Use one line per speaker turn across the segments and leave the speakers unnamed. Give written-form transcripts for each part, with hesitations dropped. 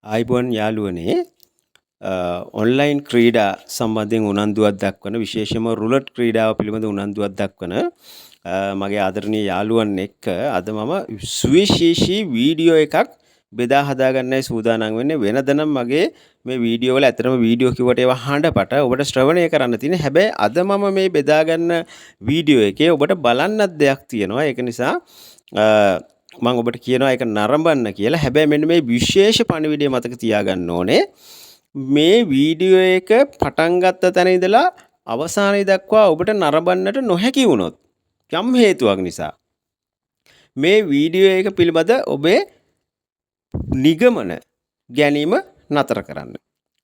ආයිබෝන් යාළුවනේ ඔන්ලයින් ක්‍රීඩා සම්බන්ධයෙන් උනන්දුවක් දක්වන විශේෂම රුලට් ක්‍රීඩාව පිළිබඳ උනන්දුවක් දක්වන මගේ ආදරණීය යාළුවන් එක්ක අද මම සුවිශේෂී වීඩියෝ එකක් බෙදා හදාගන්නයි සූදානම් වෙන්නේ. වෙනද නම් මගේ මේ වීඩියෝ වල ඇත්තටම වීඩියෝ කිව්වට ඒවා හඬපට ඔබට ශ්‍රවණය කරන්න තියෙන. හැබැයි අද මම මේ බෙදාගන්න වීඩියෝ එකේ ඔබට බලන්නත් දෙයක් තියෙනවා. ඒක නිසා මම ඔබට කියනවා ඒක නරඹන්න කියලා. හැබැයි මෙන්න මේ විශේෂ පණිවිඩය මතක තියාගන්න ඕනේ. මේ වීඩියෝ එක පටන් ගත්ත තැන ඉඳලා අවසානයේ දක්වා ඔබට නරඹන්නට නොහැකි වුණොත් යම් හේතුවක් නිසා මේ වීඩියෝ එක පිළිබඳ ඔබේ නිගමන ගැනීම නතර කරන්න.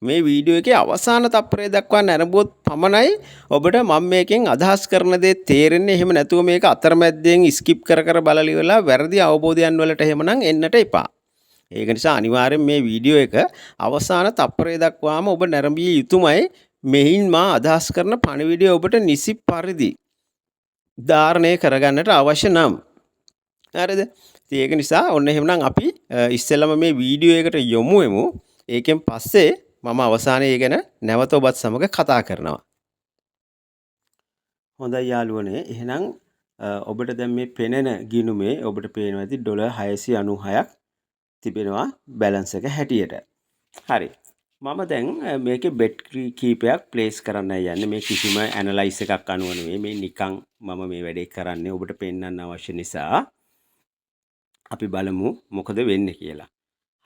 මේ වීඩියෝ එකේ අවසාන තප්පරය දක්වා නැරඹුවොත් පමණයි ඔබට මම මේකෙන් අදහස් කරන දේ තේරෙන්නේ. එහෙම නැතුව මේක අතරමැද්දෙන් ස්කිප් කර කර බලලා ඉවරලා වැරදි අවබෝධයන් වලට එහෙමනම් එන්නට එපා. ඒක නිසා අනිවාර්යෙන් මේ වීඩියෝ එක අවසාන තප්පරය දක්වාම ඔබ නැරඹිය යුතුමයි. මෙහින් මා අදහස් කරන පණිවිඩය ඔබට නිසි පරිදි ධාරණය කරගන්නට අවශ්‍ය නම්. හරිද? ඉතින් ඒක නිසා ඔන්න එහෙමනම් අපි ඉස්සෙල්ලම මේ වීඩියෝ එකට යමු එමු. ඒකෙන් පස්සේ මම අවසානයේ ගැන නැවත ඔබත් සමග කතා කරනවා. හොඳයි යාළුවනේ. එහෙනම් ඔබට දැන් මේ පෙනෙන ගිණුමේ ඔබට පේනවා ඇති $696ක් තිබෙනවා බැලන්ස් එක හැටියට. හරි. මම දැන් මේකේ බෙට් කීපයක් ප්ලේස් කරන්නයි යන්නේ. මේ කිසිම ඇනලයිස් එකක් අනුව නෙවෙයි. මේ නිකන් මම මේ වැඩේ කරන්නේ ඔබට පෙන්වන්න අවශ්‍ය නිසා. අපි බලමු මොකද වෙන්නේ කියලා.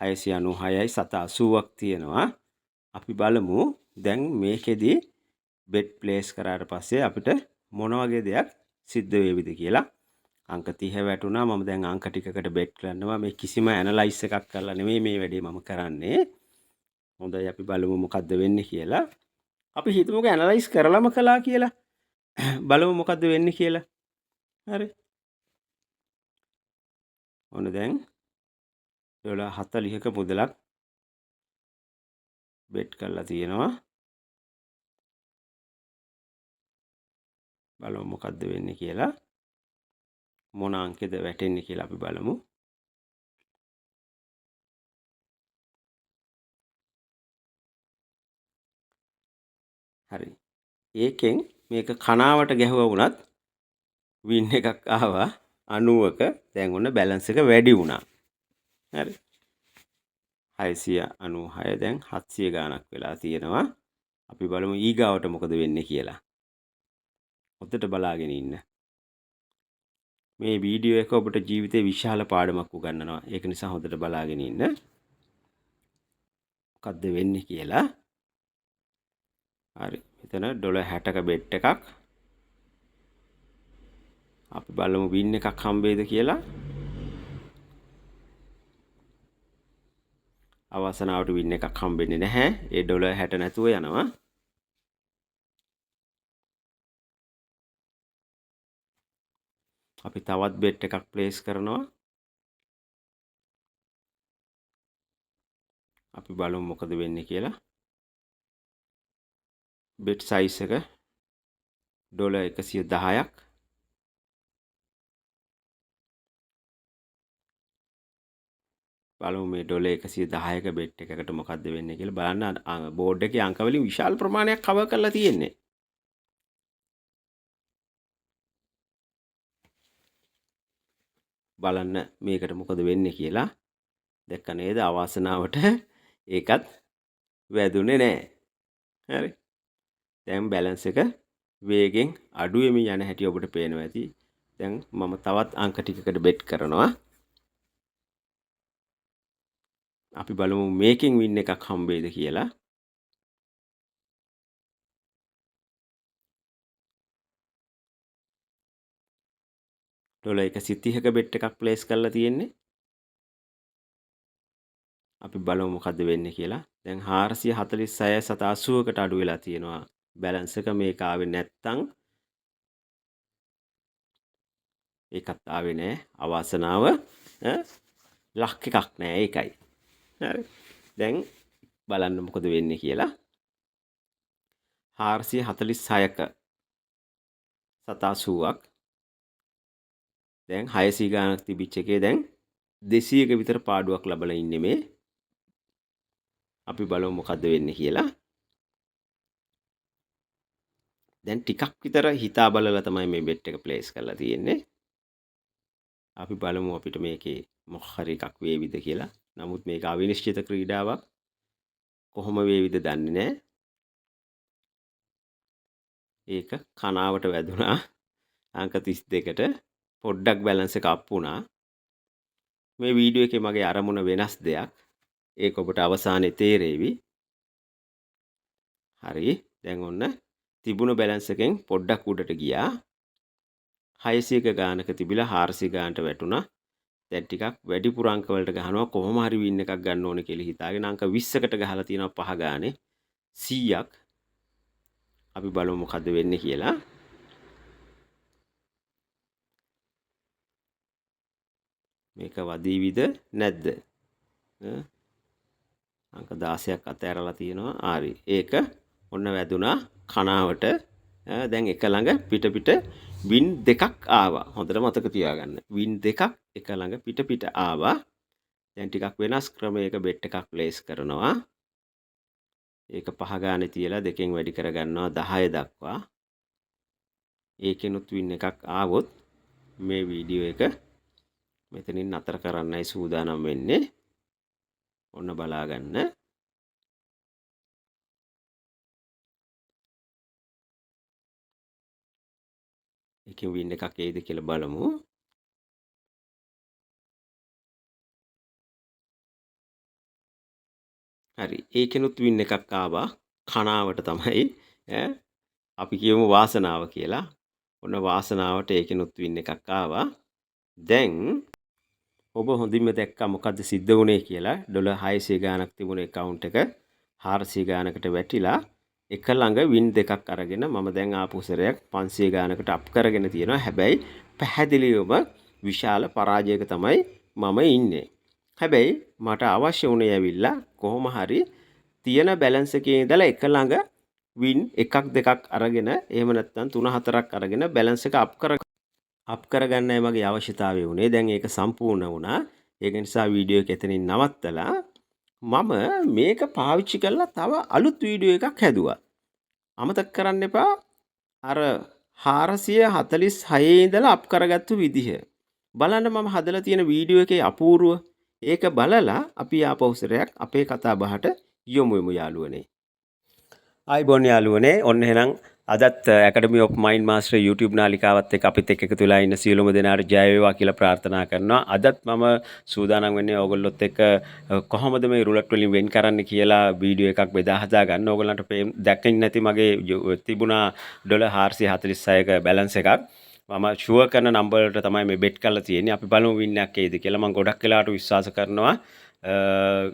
696යි 780ක් තියෙනවා. අපි බලමු දැන් මේකෙදි බෙට් ප්ලේස් කරාට පස්සේ අපිට මොන වගේ දෙයක් සිද්ධ වෙවිද කියලා. අංක 30 වැටුණා. මම දැන් අංක ටිකකට බෙට් කරනවා. මේ කිසිම ඇනලයිස් එකක් කරලා නෙමෙයි මේ වැඩේ මම කරන්නේ. හොඳයි අපි බලමු මොකද්ද වෙන්නේ කියලා. අපි හිතමුකෝ ඇනලයිස් කරලම කළා කියලා. බලමු මොකද්ද වෙන්නේ කියලා. හරි. ඔන්න දැන් $40ක මුදලක් බෙට් කරලා තියෙනවා. බලමු මොකද්ද වෙන්නේ කියලා. මොන අංකෙද වැටෙන්නේ කියලා අපි බලමු. හරි. ඒකෙන් මේක කනාවට ගැහුවා වුණත් වින් එකක් ආවා 90ක. දැන් ඔන්න බැලන්ස් එක වැඩි වුණා. හරි. 696 දැන් 700 ගාණක් වෙලා තියෙනවා. අපි බලමු ඊගාවට මොකද වෙන්නේ කියලා. හොඳට බලාගෙන ඉන්න. මේ වීඩියෝ එක ඔබට ජීවිතේ විශාල පාඩමක් උගන්වනවා. ඒක නිසා හොඳට බලාගෙන ඉන්න. මොකද්ද වෙන්නේ කියලා. හරි. මෙතන $60ක බෙට් එකක්. අපි බලමු වින් එකක් හම්බෙයිද කියලා. අවසනාවට වින් එකක් හම්බෙන්නේ නැහැ. ඒ $60 නැතුව යනවා. අපි තවත් බෙට් එකක් ප්ලේස් කරනවා. අපි බලමු මොකද වෙන්නේ කියලා. බෙට් සයිස් එක $110ක්. බලමු මේ $110ක බෙට් එකකට මොකද්ද වෙන්නේ කියලා. බලන්න බෝඩ් එකේ අංක වලින් විශාල ප්‍රමාණයක් කවර් කරලා තියෙන්නේ. බලන්න මේකට මොකද වෙන්නේ කියලා. දැක්ක නේද? අවාසනාවට ඒකත් වැදුනේ නැහැ. හරි. දැන් බැලන්ස් එක වේගෙන් අඩු වෙමින් යන හැටි ඔබට පේනවා ඇති. දැන් මම තවත් අංක ටිකකට බෙට් කරනවා. අපි බලමු මේකෙන් වින් එකක් හම්බෙයිද කියලා. $130ක බෙට් එකක් ප්ලේස් කරලා තියෙන්නේ. අපි බලමු මොකද්ද වෙන්නේ කියලා. දැන් 446 780කට අඩු වෙලා තියෙනවා බැලන්ස් එක. මේක ආවේ නැත්තම් ඒකත් ආවේ නැහැ. අවාසනාව ලක් එකක් නැහැ ඒකයි. හරි. දැන් බලන්න මොකද වෙන්නේ කියලා. 446ක 780ක්. දැන් 600 ගානක් තිබිච්ච එකේ දැන් 200ක විතර පාඩුවක් ලැබලා ඉන්නේ මේ. අපි බලමු මොකද්ද වෙන්නේ කියලා. දැන් ටිකක් විතර හිතා බලලා තමයි මේ බෙට් එක ප්ලේස් කරලා තියෙන්නේ. අපි බලමු අපිට මේකේ මොකක් හරි එකක් වේවිද කියලා. නමුත් මේක අවිනිශ්චිත ක්‍රීඩාවක්. කොහොම වේවිද දන්නේ නැහැ. ඒක කනාවට වැදුනා. අංක 32ට පොඩ්ඩක් බැලන්ස් එක අප් වුණා. මේ වීඩියෝ එකේ මගේ අරමුණ වෙනස් දෙයක්. ඒක ඔබට අවසානයේ තේරෙවි. හරි. දැන් ඔන්න තිබුණ බැලන්ස් එකෙන් පොඩ්ඩක් උඩට ගියා. 600ක ගානක තිබිලා 400 ගානට වැටුණා. දැන් ටිකක් වැඩිපුර අංක වලට ගහනවා කොහොම හරි වින් එකක් ගන්න ඕනේ කියලා හිතාගෙන අංක 20කට ගහලා තියෙනවා 5 ගානේ 100ක්. අපි බලමු මොකද්ද වෙන්නේ කියලා. මේක වදීවිද නැද්ද? අංක 16ක් අතෑරලා තියෙනවා. හරි. ඒක ඔන්න වැදුනා කනාවට. දැන් එක ළඟ පිට වින් දෙකක් ආවා. හොඳට මතක තියාගන්න. වින් දෙකක් එක ළඟ පිට ආවා. දැන් ටිකක් වෙනස් ක්‍රමයක බෙට් එකක් ප්ලේස් කරනවා. ඒක 5 ගානේ තියලා දෙකෙන් වැඩි කරගන්නවා 10 දක්වා. ඒකෙනුත් වින් එකක් ආවොත් මේ වීඩියෝ එක මෙතනින් නතර කරන්නයි සූදානම් වෙන්නේ. ඔන්න බලා ගන්න. එකකින් වින් එකක් එයිද කියලා බලමු. හරි. ඒකෙනුත් වින් එකක් ආවා. කනාවට තමයි අපි කියමු වාසනාව කියලා. ඔන්න වාසනාවට ඒකෙනුත් වින් එකක් ආවා. දැන් ඔබ හොඳින්ම දැක්කා මොකද්ද සිද්ධ වුනේ කියලා. ඩොලර් 600 ගාණක් තිබුණ account එක 400 ගාණකට වැටිලා එක ළඟ වින් දෙකක් අරගෙන මම දැන් ආපු සැරයක් 500 ගාණකට අප් කරගෙන තියෙනවා. හැබැයි පැහැදිලිවම විශාල පරාජයක තමයි මම ඉන්නේ. හැබැයි මට අවශ්‍ය වුණේ ඇවිල්ලා කොහොම හරි තියෙන බැලන්ස් එකේ ඉඳලා එක ළඟ වින් එකක් දෙකක් අරගෙන එහෙම නැත්නම් 3-4ක් අරගෙන බැලන්ස් එක අප් කරගන්නයි මගේ අවශ්‍යතාවය වුණේ. දැන් ඒක සම්පූර්ණ වුණා. ඒක නිසා වීඩියෝ එක එතනින් නවත්තලා මම මේක පාවිච්චි කරලා තව අලුත් වීඩියෝ එකක් හැදුවා. අමතක කරන්න එපා අර 446 ඉඳලා අප් කරගත්තු විදිහ. බලන්න මම හදලා තියෙන වීඩියෝ එකේ අපූර්ව. ඒක බලලා අපි ආපහු සැරයක් අපේ කතා බහට යමු යාළුවනේ. ආයිබෝන් යාළුවනේ. ඔන්න එහෙනම් අදත් Academy of Mind Master YouTube නාලිකාවත් එක්ක අපිත් එක්ක එකතු වෙලා ඉන්න සියලුම දෙනාට ජය වේවා කියලා ප්‍රාර්ථනා කරනවා. අදත් මම සූදානම් වෙන්නේ ඕගොල්ලොත් එක්ක කොහොමද මේ රුලට් වලින් වෙන් කරන්න කියලා වීඩියෝ එකක් බෙදා හදා ගන්න. ඕගොල්ලන්ට දැක්කෙන්නේ නැති මගේ තිබුණා ඩොලර් 446ක බැලන්ස් එකක්. මම ෂුවර් කරන නම්බර් වලට තමයි මේ බෙට් කරලා තියෙන්නේ. අපි බලමු වින් එකක් එයිද කියලා. මම ගොඩක් වෙලාවට විශ්වාස කරනවා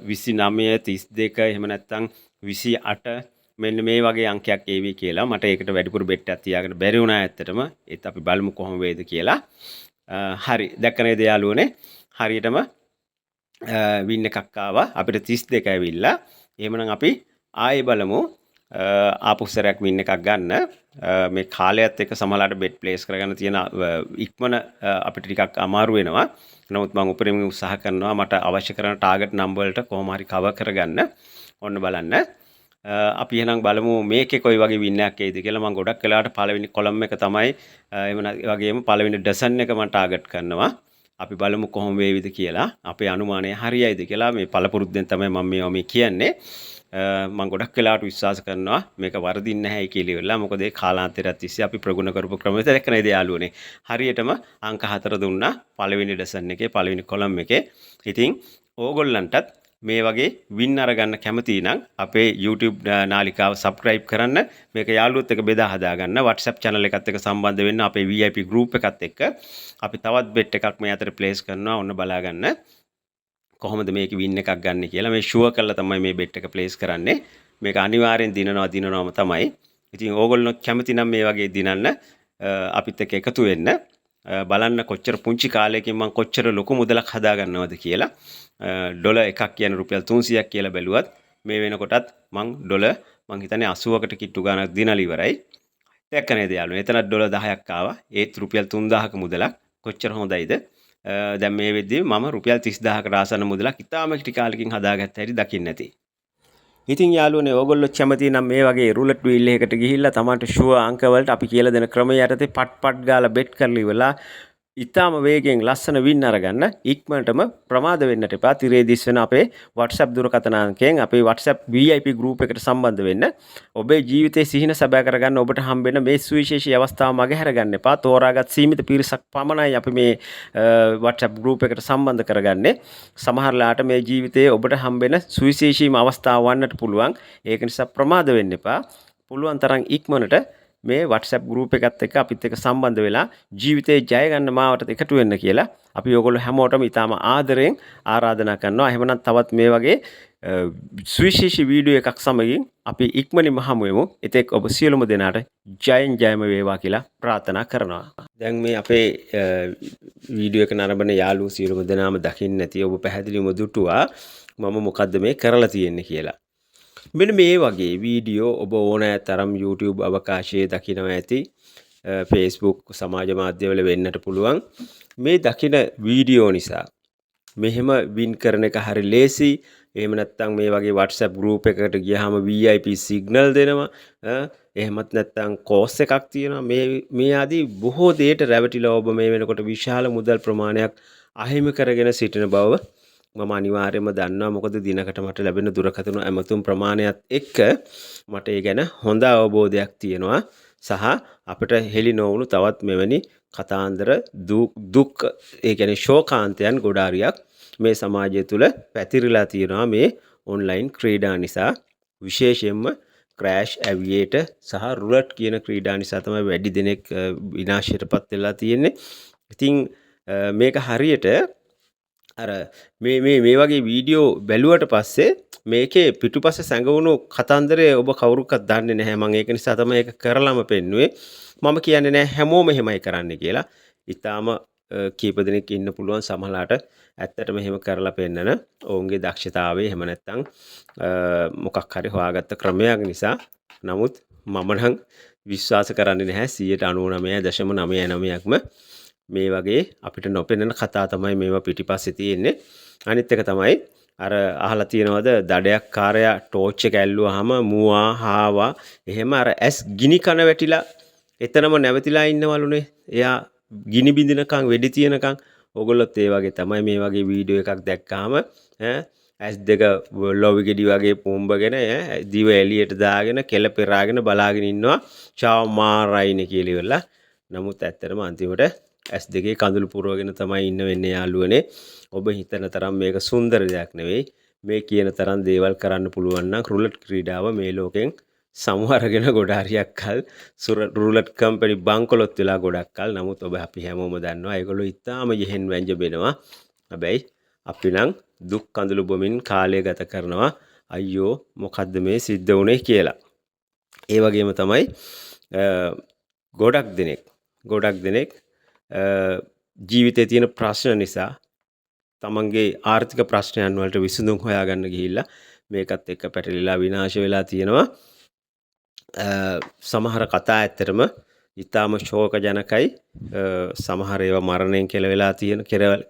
29 32 එහෙම නැත්නම් 28 මෙන්න මේ වගේ අංකයක් ඒවි කියලා. මට ඒකට වැඩිපුර බෙට් එකක් තියාගෙන බැරි වුණා ඇත්තටම. ඒත් අපි බලමු කොහොම වේද කියලා. හරි. දැක්ක නේද යාළුවනේ? හරියටම වින් එකක් ආවා. අපිට 32 ඇවිල්ලා. එහෙමනම් අපි ආයෙ බලමු. ආපු සැරයක් වින් එකක් ගන්න. මේ කාලයත් එක්ක සමහරවිට බෙට් ප්ලේස් කරගන්න තියෙන ඉක්මන අපිට ටිකක් අමාරු වෙනවා. නමුත් මම උපරිම උත්සාහ කරනවා මට අවශ්‍ය කරන ටාගට් නම්බර් වලට කොහොම හරි කවර් කරගන්න. ඔන්න බලන්න. අපි එහෙනම් බලමු මේකේ කොයි වගේ වින් එකක් එයිද කියලා. මම ගොඩක් වෙලාවට පළවෙනි කොලම් එක තමයි එහෙම වගේම පළවෙනි ඩසන් එක මම ටාගට් කරනවා. අපි බලමු කොහොම වේවිද කියලා. අපේ අනුමානය හරියයිද කියලා මේ පළපුරුද්දෙන් තමයි මම මේ කියන්නේ. මම ගොඩක් වෙලාවට විශ්වාස කරනවා මේක වරදින්නේ නැහැ කියලා ඉවරලා. මොකද ඒ කාලාන්තරයත් තිස්සේ අපි ප්‍රගුණ කරපු ක්‍රමයට දැක්ක නේද යාළුවනේ. හරියටම අංක 4 දුන්නා පළවෙනි ඩසන් එකේ පළවෙනි කොලම් එකේ. ඉතින් ඕගොල්ලන්ටත් මේ වගේ වින් අරගන්න කැමති නම් අපේ YouTube නාලිකාව subscribe කරන්න. මේක යාළුවොත් එක්ක බෙදා හදා ගන්න. WhatsApp channel එකත් එක්ක සම්බන්ධ වෙන්න. අපේ VIP group එකත් එක්ක අපි තවත් bet එකක් මේ අතර place කරනවා. ඔන්න බලා ගන්න. කොහොමද මේක වින් එකක් ගන්න කියලා. මේ ෂුවර් කරලා තමයි මේ bet එක place කරන්නේ. මේක අනිවාර්යෙන් දිනනවාම තමයි. ඉතින් ඕගොල්ලෝ කැමති නම් මේ වගේ දිනන්න අපිත් එක්ක එකතු වෙන්න. බලන්න කොච්චර පුංචි කාලයකින් මම කොච්චර ලොකු මුදලක් හදා ගන්නවද කියලා. ඩොලර් එකක් කියන්නේ රුපියල් 300ක් කියලා බැලුවත් මේ වෙනකොටත් මං හිතන්නේ 80කට කිට්ටු ගාණක් දිනලා ඉවරයි. දැක්ක නේද යාළුවනේ? එතනත් ඩොලර් 10ක් ආවා. ඒත් රුපියල් 3000ක මුදලක්. කොච්චර හොඳයිද? දැන් මේ වෙද්දී මම රුපියල් 30000කට ආසන්න මුදලක් ඉතාම ටික කාලෙකින් හදාගත්ත හැටි දකින්න ඇති. ඉතින් යාළුවනේ ඕගොල්ලෝ කැමති නම් මේ වගේ රුලට් වීල් එකකට ගිහිල්ලා තමන්ට ෂුවර් අංක වලට අපි කියලා දෙන ක්‍රමය යටතේ පට් ගාලා බෙට් කරලා ඉවරලා ඉතාම වේගෙන් ලස්සන වින් අරගන්න ඉක්මනටම ප්‍රමාද වෙන්නට එපා. තිරේ දිස් වෙන අපේ WhatsApp දුරකථන අංකයෙන් අපේ WhatsApp VIP group එකට සම්බන්ධ වෙන්න. ඔබේ ජීවිතේ සිහින සැබෑ කරගන්න ඔබට හම්බෙන මේ සුවිශේෂී අවස්ථාව මගහැර ගන්න එපා. තෝරාගත් සීමිත පිරිසක් පමණයි අපි මේ WhatsApp group එකට සම්බන්ධ කරගන්නේ. සමහරලාට මේ ජීවිතයේ ඔබට හම්බෙන සුවිශේෂීම අවස්ථාව වන්නට පුළුවන්. ඒක නිසා ප්‍රමාද වෙන්න එපා. පුළුවන් තරම් ඉක්මනට මේ WhatsApp group එකත් එක්ක අපිත් එක්ක සම්බන්ධ වෙලා ජීවිතේ ජය ගන්න මාවටත් එකතු වෙන්න කියලා අපි ඔයගොල්ලෝ හැමෝටම ඉතාම ආදරයෙන් ආරාධනා කරනවා. එහෙමනම් තවත් මේ වගේ සුවිශේෂී වීඩියෝ එකක් සමගින් අපි ඉක්මනින්ම හමු වෙමු. එතෙක් ඔබ සියලුම දෙනාට ජයම වේවා කියලා ප්‍රාර්ථනා කරනවා. දැන් මේ අපේ වීඩියෝ එක නරඹන යාළුවෝ සියලුම දෙනාම දකින්න ඇති ඔබ පැහැදිලිවම දුටුවා මම මොකද්ද මේ කරලා තියෙන්නේ කියලා. මෙන්න මේ වගේ වීඩියෝ ඔබ ඕනෑ තරම් YouTube අවකාශයේ දකිනවා ඇති. Facebook සමාජ මාධ්‍යවල වෙන්නට පුළුවන්. මේ දකින වීඩියෝ නිසා මෙහෙම වින් කරන එක හරි ලේසි. එහෙම නැත්නම් මේ වගේ WhatsApp group එකකට ගියාම VIP signal දෙනවා. එහෙමත් නැත්නම් course එකක් තියෙනවා. මේ ආදී බොහෝ දේට රැවටිලා ඔබ මේ වෙනකොට විශාල මුදල් ප්‍රමාණයක් අහිමි කරගෙන සිටින බව මම අනිවාර්යයෙන්ම දන්නවා. මොකද දිනකට මට ලැබෙන දුරකථන ඇමතුම් ප්‍රමාණයත් එක්ක මට ඒ ගැන හොඳ අවබෝධයක් තියෙනවා. සහ අපිට හෙලි නොවුණු තවත් මෙවැනි කතාන්දර දුක් ඒ කියන්නේ ශෝකාන්තයන් ගොඩාරියක් මේ සමාජය තුළ පැතිරිලා තියෙනවා මේ ඔන්ලයින් ක්‍රීඩා නිසා. විශේෂයෙන්ම ක්‍රෑෂ් ඇවියේටර් සහ රුලට් කියන ක්‍රීඩා නිසා තමයි වැඩි දෙනෙක් විනාශයටපත් වෙලා තියෙන්නේ. ඉතින් මේක හරියට අර මේ වගේ වීඩියෝ බැලුවට පස්සේ මේකේ පිටුපස්ස සැඟවුණු කතන්දරය ඔබ කවුරුක්වත් දන්නේ නැහැ. මම ඒක නිසා තමයි ඒක කරලම පෙන්නුවේ. මම කියන්නේ නැහැ හැමෝම එහෙමයි කරන්නේ කියලා. ඊටාම කීප දෙනෙක් ඉන්න පුළුවන් සමහරලාට ඇත්තටම එහෙම කරලා පෙන්නන ඔවුන්ගේ දක්ෂතාවය එහෙම නැත්නම් මොකක් හරි හොයාගත්ත ක්‍රමයක් නිසා. නමුත් මම නම් විශ්වාස කරන්නේ නැහැ 99.99%ක්ම මේ වගේ අපිට නොපෙනෙන කතා තමයි මේවා පිටිපස්සේ තියෙන්නේ. අනිත් එක තමයි අර අහලා තියෙනවද දඩයක් කාරයා ටෝච් එක ඇල්ලුවාම මුවා හාවා එහෙම අර ඇස් ගිනි කන වැටිලා එතනම නැවතිලා ඉන්නවලුනේ. එයා ගිනි බින්දිනකන් වෙඩි තියනකන් ඕගොල්ලොත් ඒ වගේ තමයි මේ වගේ වීඩියෝ එකක් දැක්කාම ඇස් දෙක ලොවි ගෙඩි වගේ පොම්බගෙන දිව එළියට දාගෙන කෙල පෙරාගෙන බලාගෙන ඉන්නවා චාව මාරයිනේ කියලා ඉවරලා. නමුත් ඇත්තටම අන්තිමට ඇස් දෙකේ කඳුළු පුරවගෙන තමයි ඉන්න වෙන්නේ යාළුවනේ. ඔබ හිතන තරම් මේක සුන්දර දෙයක් නෙවෙයි. මේ කියන තරම් දේවල් කරන්න පුළුවන් නම් රුලට් ක්‍රීඩාව මේ ලෝකෙන් සමු අරගෙන ගොඩාරියක් කල් රුලට් කම්පැනි බංකොලොත් වෙලා ගොඩක් කල්. නමුත් ඔබ අපි හැමෝම දන්නවා ඒගොල්ලෝ ඉතාම යෙහෙන් වැංජබෙනවා. හැබැයි අපි නම් දුක් කඳුළු බොමින් කාලය ගත කරනවා. අයියෝ මොකද්ද මේ සිද්ධ වුනේ කියලා. ඒ වගේම තමයි ගොඩක් දෙනෙක් ජීවිතයේ තියෙන ප්‍රශ්න නිසා තමන්ගේ ආර්ථික ප්‍රශ්නයන් වලට විසඳුම් හොයාගන්න ගිහිල්ලා මේකත් එක්ක පැටලිලා විනාශ වෙලා තියෙනවා. සමහර කතා ඇත්තටම ඊටාම ශෝකජනකයි. සමහර ඒවා මරණයෙන්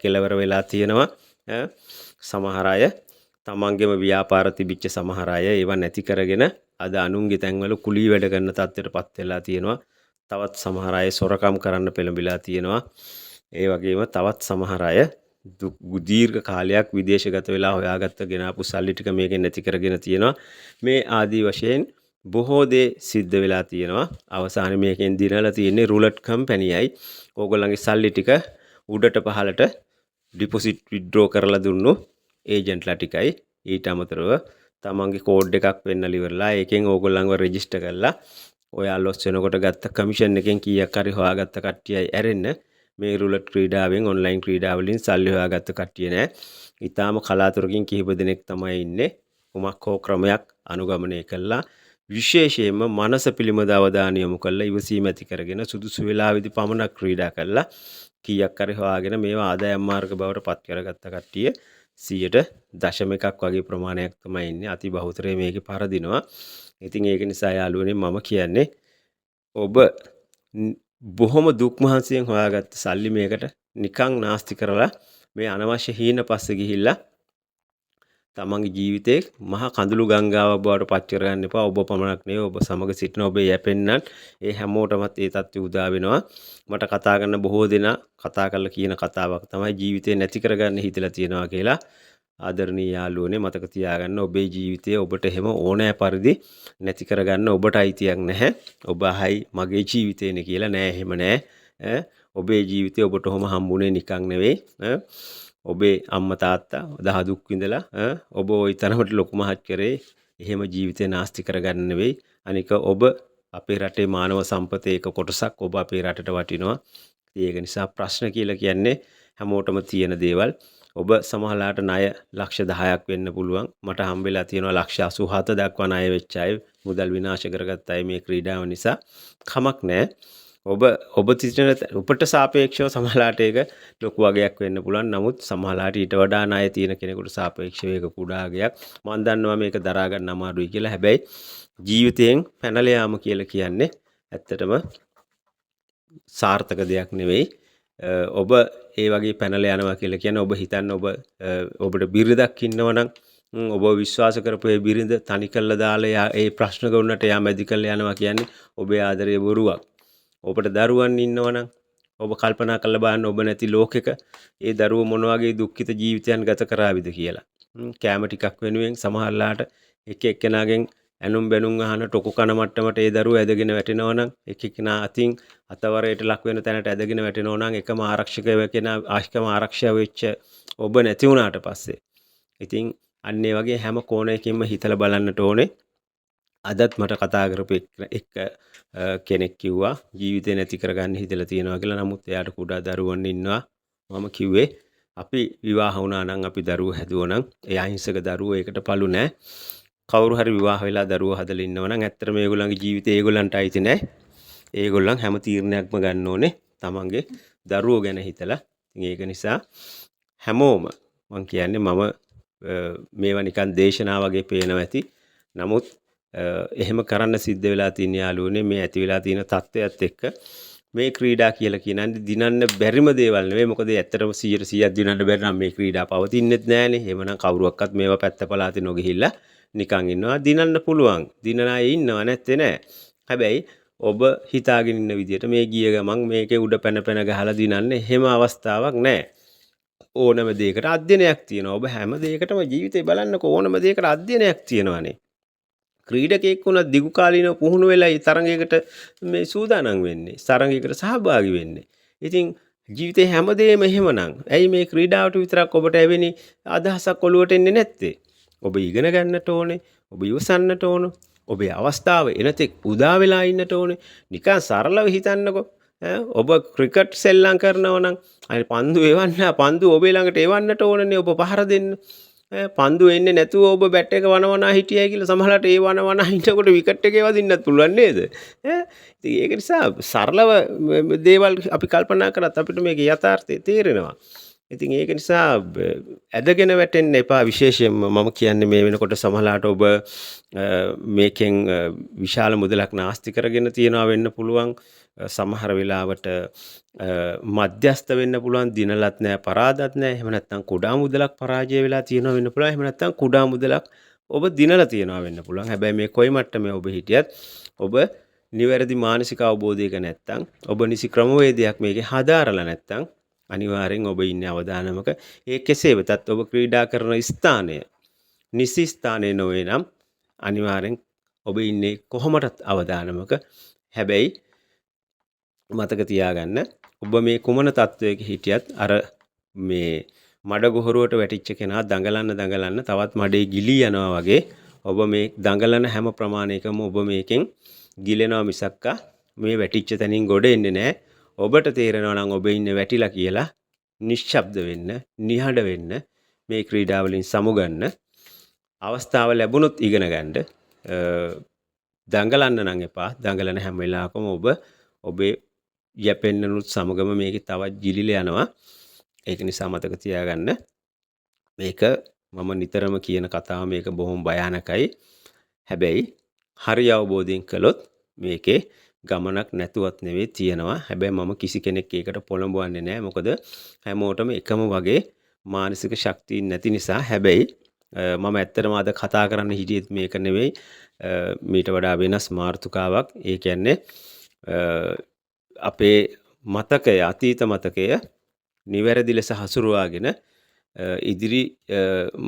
කෙලවර වෙලා තියෙනවා. සමහර අය තමන්ගේම ව්‍යාපාර තිබිච්ච සමහර අය ඒවා නැති කරගෙන අද අනුන්ගේ තැන්වල කුලී වැඩ කරන තත්ත්වයටපත් වෙලා තියෙනවා. තවත් සමහර අය සොරකම් කරන්න පෙළඹිලා තියෙනවා. ඒ වගේම තවත් සමහර අය දීර්ඝ කාලයක් විදේශගත වෙලා හොයාගත්ත ගෙනාපු සල්ලි ටික මේකෙන් නැති කරගෙන තියෙනවා. මේ ආදී වශයෙන් බොහෝ දේ සිද්ධ වෙලා තියෙනවා. අවසානයේ මේකෙන් දිනලා තියෙන්නේ රුලට් කම්පැනියයි. ඕගොල්ලන්ගේ සල්ලි ටික උඩට පහළට ඩිපොසිට් විත්ඩ්‍රෝ කරලා දුන්නු ඒජන්ට්ලා ටිකයි. ඊට අමතරව තමන්ගේ කෝඩ් එකක් පෙන්නලා ඉවරලා ඒකෙන් ඕගොල්ලන්ව රෙජිස්ටර් කරලා ඔයා ලොස් වෙනකොට ගත්ත කමිෂන් එකෙන් කීයක් හරි හොයාගත්ත කට්ටියයි ඇරෙන්න. මේ රුලට් ක්‍රීඩාවෙන් ඔන්ලයින් ක්‍රීඩා වලින් සල්ලි හොයාගත්ත කට්ටිය නෑ. ඊටාම කලාතුරකින් කිහිප දෙනෙක් තමයි ඉන්නේ. කුමක් හෝ ක්‍රමයක් අනුගමනය කළා විශේෂයෙන්ම මනස පිළිබඳ අවධානය යොමු කරලා ඉවසීම ඇති කරගෙන සුදුසු වෙලාවෙදි පමණක් ක්‍රීඩා කළා. කීයක් හරි හොයාගෙන මේවා ආදායම් මාර්ග බවට පත් කරගත්ත කට්ටිය 100.1ක් වගේ ප්‍රමාණයක් තමයි ඉන්නේ. අති බහුතරය මේකේ පරදිනවා. ඉතින් ඒක නිසා යාළුවනේ මම කියන්නේ ඔබ බොහොම දුක් මහන්සියෙන් හොයාගත්ත සල්ලි මේකට නිකන් නාස්ති කරලා මේ අනවශ්‍ය හීන පස්සේ ගිහිල්ලා තමන්ගේ ජීවිතේ මහා කඳුළු ගංගාවක් බවට පත් කරගන්න එපා. ඔබ පමණක් නෙවෙයි ඔබ සමග සිටින ඔබේ යැපෙන්නන් ඒ හැමෝටමත් ඒ தත්ත්වය උදා වෙනවා. මට කතා කරන බොහෝ දෙනා කතා කරලා කියන කතාවක් තමයි ජීවිතේ නැති කරගන්න හිතලා තියනවා කියලා. ආදරණීය යාළුවනේ මතක තියාගන්න ඔබේ ජීවිතය ඔබට එහෙම ඕනෑ පරිදි නැති කරගන්න ඔබට අයිතියක් නැහැ. ඔබ අහයි මගේ ජීවිතේනේ කියලා නෑ එහෙම නෑ. ඔබේ ජීවිතය ඔබට ඔහොම හම්බුනේ නිකන් නෙවෙයි. ඔබේ අම්මා තාත්තා දහ දුක් විඳලා ඔබ ওই තරමට ලොකු මහත් කරේ එහෙම ජීවිතේ නාස්ති කරගන්න නෙවෙයි. අනික ඔබ අපේ රටේ මානව සම්පතේ එක කොටසක් ඔබ අපේ රටට වටිනවා. ඒක නිසා ප්‍රශ්න කියලා කියන්නේ හැමෝටම තියෙන දේවල්. ඔබ සමහරලාට ණය ලක්ෂ 10ක් වෙන්න පුළුවන්. මට හම්බෙලා තියෙනවා ලක්ෂ 87 දක්වා ණය වෙච්ච අය මුදල් විනාශ කරගත්ත අය මේ ක්‍රීඩාව නිසා. කමක් නැහැ. ඔබ සිටින උපට සාපේක්ෂව සමහරලාට ඒක ලොකු වගයක් වෙන්න පුළුවන්. නමුත් සමහරලාට ඊට වඩා ණය තියෙන කෙනෙකුට සාපේක්ෂව ඒක කුඩා වගයක්. මම දන්නවා මේක දරා ගන්න අමාරුයි කියලා. හැබැයි ජීවිතයෙන් පැනලා යාම කියලා කියන්නේ ඇත්තටම සාර්ථක දෙයක් නෙවෙයි. ඔබ ඒ වගේ පැනලා යනවා කියලා කියන්නේ ඔබ හිතන්න ඔබට බිරිඳක් ඉන්නවනම් ඔබ විශ්වාස කරපු ඒ බිරිඳ තනි කළා දාලා ඒ ප්‍රශ්න ගොන්නට යා මැදි කළා යනවා කියන්නේ ඔබේ ආදරය බොරුවක්. ඔබට දරුවන් ඉන්නවනම් ඔබ කල්පනා කරලා බලන්න ඔබ නැති ලෝකෙක ඒ දරුවෝ මොන වගේ දුක්ඛිත ජීවිතයන් ගත කරාවිද කියලා. කැම ටිකක් වෙනුවෙන් සමහරලාට එක එක්කෙනාගෙන් ඇනුම් බැනුම් අහන ටොකු කන මට්ටමට ඒ දරුවෝ ඇදගෙන වැටෙනවා නම් එක එක්කෙනා අතින් අතවරයට ලක් වෙන තැනට ඇදගෙන වැටෙනවා නම් එකම ආරක්ෂක වෙච්ච ඔබ නැති වුණාට පස්සේ ඉතින් අන්න ඒ වගේ හැම කෝණයකින්ම හිතලා බලන්නට ඕනේ. අදත් මට කතා කරපු එක කෙනෙක් කිව්වා ජීවිතේ නැති කරගන්න හිතලා තියෙනවා කියලා. නමුත් එයාට කුඩා දරුවන් ඉන්නවා. මම කිව්වේ අපි විවාහ වුණා නම් අපි දරුවෝ හැදුවා නම් ඒ අහිංසක දරුවෝ ඒකට පළු නැහැ. කවුරු හරි විවාහ වෙලා දරුවෝ හදලා ඉන්නවා නම් ඇත්තට මේගොල්ලන්ගේ ජීවිතේ ඒගොල්ලන්ට අයිති නැහැ. ඒගොල්ලන් හැම තීරණයක්ම ගන්න ඕනේ තමන්ගේ දරුවෝ ගැන හිතලා. ඉතින් ඒක නිසා හැමෝම මං කියන්නේ මම මේවා නිකන් දේශනා වගේ පේනවා ඇති. නමුත් එහෙම කරන්න සිද්ධ වෙලා තියෙන යාළුවනේ මේ ඇති වෙලා තියෙන තත්ත්වයක් එක්ක මේ ක්‍රීඩා කියලා කියන්නේ දිනන්න බැරිම දේවල් නෙවෙයි. මොකද ඇත්තටම 100% දිනන්න බැරි නම් මේ ක්‍රීඩා පවතින්නේත් නැහනේ. එහෙමනම් කවුරුවක්වත් මේවා පැත්ත පලාතේ නොගිහිල්ලා නිකන් ඉන්නවා. දිනන්න පුළුවන්. දිනන අය ඉන්නව නැත්තේ නෑ. හැබැයි ඔබ හිතාගෙන ඉන්න විදිහට මේ ගිය ගමන් මේකේ උඩ පැන ගහලා දිනන්නේ එහෙම අවස්ථාවක් නෑ. ඕනම දෙයකට අධ්‍යයනයක් තියෙනවා. ඔබ හැම දෙයකටම ජීවිතේ බලන්නකෝ ඕනම දෙයකට අධ්‍යයනයක් තියෙනවානේ. ක්‍රීඩකයෙක් වුණත් දිගු කාලීනව පුහුණු වෙලා ඒ තරඟයකට මේ සූදානම් වෙන්නේ. තරඟයකට සහභාගී වෙන්නේ. ඉතින් ජීවිතේ හැමදේම එහෙමනම් ඇයි මේ ක්‍රීඩාවට විතරක් ඔබට එවැනි අදහසක් ඔලුවට එන්නේ නැත්තේ? ඔබ ඉගෙන ගන්නට ඕනේ. ඔබ ඉවසන්නට ඕන. ඔබේ අවස්ථාව එනතෙක් උදා වෙලා ඉන්නට ඕනේ. නිකන් සරලව හිතන්නකෝ. ඔබ ක්‍රිකට් සෙල්ලම් කරනවා නම් අනේ පන්දු එවන්න පන්දු ඔබේ ළඟට එවන්නට ඕනනේ ඔබ පහර දෙන්න. පන්දු එන්නේ නැතුව ඔබ බැට් එක වනවනා හිටියයි කියලා සමහරවිට ඒ වනවනා හිටකොට විකට් එකේ වදින්නත් පුළුවන් නේද? ඉතින් ඒක නිසා සරලව දේවල් අපි කල්පනා කරත් අපිට මේක යථාර්ථය තේරෙනවා. ඉතින් ඒක නිසා ඇදගෙන වැටෙන්න එපා. විශේෂයෙන්ම මම කියන්නේ මේ වෙනකොට සමහරවිට ඔබ මේකෙන් විශාල මුදලක් නාස්ති කරගෙන තියනවා වෙන්න පුළුවන්. සමහර වෙලාවට මධ්‍යස්ත වෙන්න පුළුවන්. දිනලත් නැහැ පරාදත් නැහැ. එහෙම නැත්නම් කුඩා මුදලක් පරාජය වෙලා තියෙනවා වෙන්න පුළුවන්. එහෙම නැත්නම් කුඩා මුදලක් ඔබ දිනලා තියෙනවා වෙන්න පුළුවන්. හැබැයි මේ කොයි මට්ටමේ ඔබ හිටියත් ඔබ නිවැරදි මානසික අවබෝධයක නැත්නම් ඔබ නිසි ක්‍රමවේදයක් මේකේ හදාරලා නැත්නම් අනිවාර්යෙන් ඔබ ඉන්නේ අවදානමක. ඒ කෙසේ වෙතත් ඔබ ක්‍රීඩා කරන ස්ථානය නිසි ස්ථානය නොවේ නම් අනිවාර්යෙන් ඔබ ඉන්නේ කොහොමදත් අවදානමක. හැබැයි මතක තියාගන්න ඔබ මේ කුමන තත්වයක හිටියත් අර මේ මඩ ගොහරුවට වැටිච්ච කෙනා දඟලන්න තවත් මඩේ ගිලී යනවා වගේ ඔබ මේ දඟලන හැම ප්‍රමාණයකම ඔබ මේකෙන් ගිලෙනවා මිසක්කා මේ වැටිච්ච තැනින් ගොඩ එන්නේ නැහැ. ඔබට තේරෙනවා නම් ඔබ ඉන්නේ වැටිලා කියලා නිශ්ශබ්ද වෙන්න, නිහඬ වෙන්න, මේ ක්‍රීඩාවලින් සමුගන්න, අවස්ථාව ලැබුණොත් ඉගෙන ගන්න. දඟලන්න නම් එපා. දඟලන හැම වෙලාවකම ඔබේ යැපෙන්නනුත් සමගම මේක තවත් ගිලිලා යනවා. ඒක නිසා මතක තියාගන්න මේක මම නිතරම කියන කතාව මේක බොහොම භයානකයි. හැබැයි හරි අවබෝධයෙන් කළොත් මේකේ ගමනක් නැතුවත් නෙවෙයි තියෙනවා. හැබැයි මම කිසි කෙනෙක් ඒකට පොළඹවන්නේ නැහැ. මොකද හැමෝටම එකම වගේ මානසික ශක්තිය නැති නිසා. හැබැයි මම ඇත්තටම අද කතා කරන්න හිටියෙත් මේක නෙවෙයි. මීට වඩා වෙනස් මාතෘකාවක්. ඒ කියන්නේ අපේ මතකය, අතීත මතකය නිවැරදි ලෙස හසුරුවාගෙන ඉදිරි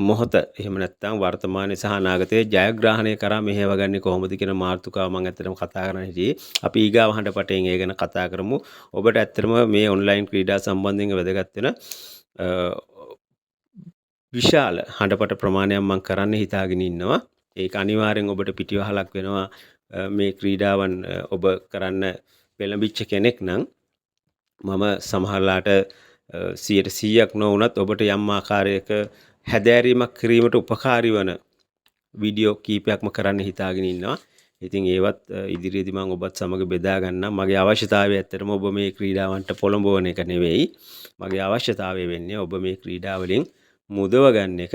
මොහොත එහෙම නැත්නම් වර්තමානයේ සහ අනාගතයේ ජයග්‍රහණය කරා මෙහෙවගන්නේ කොහොමද කියන මාතෘකාව මම ඇත්තටම කතා කරන්න හිටියේ. අපි ඊගාව හඬපටයෙන් ඒ ගැන කතා කරමු. ඔබට ඇත්තටම මේ ඔන්ලයින් ක්‍රීඩා සම්බන්ධයෙන් වැදගත් වෙන විශාල හඬපට ප්‍රමාණයක් මම කරන්න හිතාගෙන ඉන්නවා. ඒක අනිවාර්යෙන් ඔබට පිටිවහලක් වෙනවා. මේ ක්‍රීඩාවන් ඔබ කරන්න පෙළඹිච්ච කෙනෙක් නම් මම සමහරලාට 100%ක් නොවුනත් ඔබට යම් ආකාරයක හැදෑරීමක් කිරීමට උපකාරී වන වීඩියෝ කීපයක්ම කරන්න හිතාගෙන ඉන්නවා. ඉතින් ඒවත් ඉදිරියේදී මම ඔබත් සමග බෙදා ගන්නම්. මගේ අවශ්‍යතාවය ඇත්තටම ඔබ මේ ක්‍රීඩාවන්ට පොළඹවන එක නෙවෙයි. මගේ අවශ්‍යතාවය වෙන්නේ ඔබ මේ ක්‍රීඩා වලින් මුදව ගන්න එක.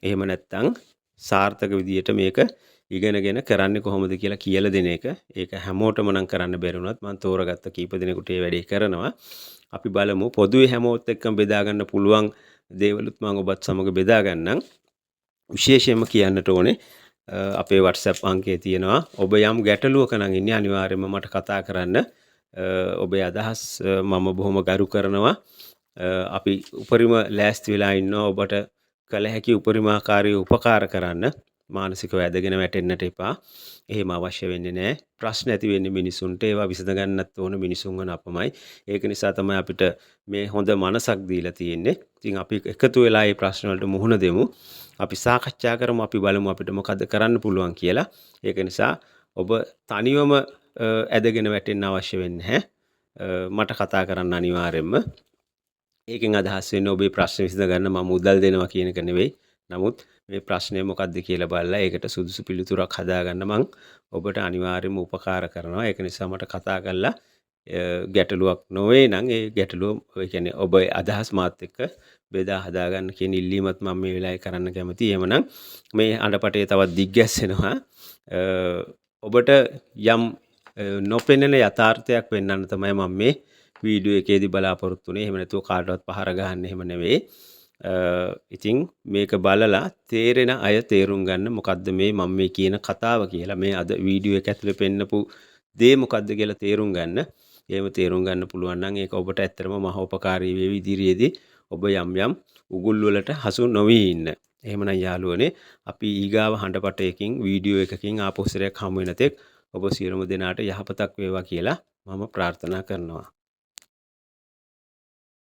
එහෙම නැත්නම් සාර්ථක විදියට මේක ඉගෙනගෙන කරන්නේ කොහොමද කියලා දෙන එක. ඒක හැමෝටම නම් කරන්න බැරි වුණත් මම තෝරගත්ත කීප දෙනෙකුට ඒ වැඩේ කරනවා. අපි බලමු පොදුවේ හැමෝත් එක්කම බෙදා ගන්න පුළුවන් දේවලුත් මම ඔබත් සමග බෙදා ගන්නම්. විශේෂයෙන්ම කියන්නට ඕනේ අපේ WhatsApp අංකය තියෙනවා. ඔබ යම් ගැටලුවක නම් ඉන්නේ අනිවාර්යයෙන්ම මට කතා කරන්න. ඔබේ අදහස් මම බොහොම ගරු කරනවා. අපි උපරිම ලෑස්ති වෙලා ඉන්නවා ඔබට කළ හැකි උපරිමාකාරී උපකාර කරන්න. මානසිකව ඇදගෙන වැටෙන්නට එපා. එහෙම අවශ්‍ය වෙන්නේ නැහැ. ප්‍රශ්න ඇති වෙන්නේ මිනිසුන්ට. ඒවා විසඳ ගන්නත් ඕන මිනිසුන් වන අපමයි. ඒක නිසා තමයි අපිට මේ හොඳ මනසක් දීලා තියෙන්නේ. ඉතින් අපි එකතු වෙලා මේ ප්‍රශ්න වලට මුහුණ දෙමු. අපි සාකච්ඡා කරමු. අපි බලමු අපිට මොකද කරන්න පුළුවන් කියලා. ඒක නිසා ඔබ තනියම ඇදගෙන වැටෙන්න අවශ්‍ය වෙන්නේ නැහැ. මට කතා කරන්න අනිවාර්යෙන්ම. ඒකෙන් අදහස් වෙන්නේ ඔබේ ප්‍රශ්න විසඳ ගන්න මම මුදල් දෙනවා කියන එක නෙවෙයි. නමුත් මේ ප්‍රශ්නය මොකක්ද කියලා බලලා ඒකට සුදුසු පිළිතුරක් හදාගන්න මම ඔබට අනිවාර්යයෙන්ම උපකාර කරනවා. ඒක නිසා මට කතා කරලා ගැටලුවක් නොවේ නම් ඒ ගැටලුව ඒ කියන්නේ ඔබ අදහස් මාත් එක්ක බෙදා හදාගන්න කියන ඉල්ලීමත් මම මේ වෙලාවේ කරන්න කැමතියි. එහෙමනම් මේ අඬපටේ තවත් දිග්ගැස්සෙනවා. ඔබට යම් නොපෙනෙන යථාර්ථයක් වෙන්නන්න තමයි මම මේ වීඩියෝ එකේදී බලාපොරොත්තු වෙන්නේ. එහෙම නැතුව කාටවත් පහර ගහන්න එහෙම නෙවෙයි. ඉතින් මේක බලලා තේරෙන අය තේරුම් ගන්න මොකද්ද මම මේ කියන කතාව කියලා. මේ අද වීඩියෝ එක ඇතුලේ පෙන්නපු දේ මොකද්ද කියලා තේරුම් ගන්න. එහෙම තේරුම් ගන්න පුළුවන් නම් ඒක ඔබට ඇත්තටම මහෝපකාරී වේවි ඉදිරියේදී ඔබ යම් උගුල් වලට හසු නොවී ඉන්න. එහෙමනම් යාළුවනේ අපි ඊගාව හඬපටයකින් වීඩියෝ එකකින් ආපහු සරයක් හමු වෙන තෙක් ඔබ සියලුම දෙනාට යහපතක් වේවා කියලා මම ප්‍රාර්ථනා කරනවා.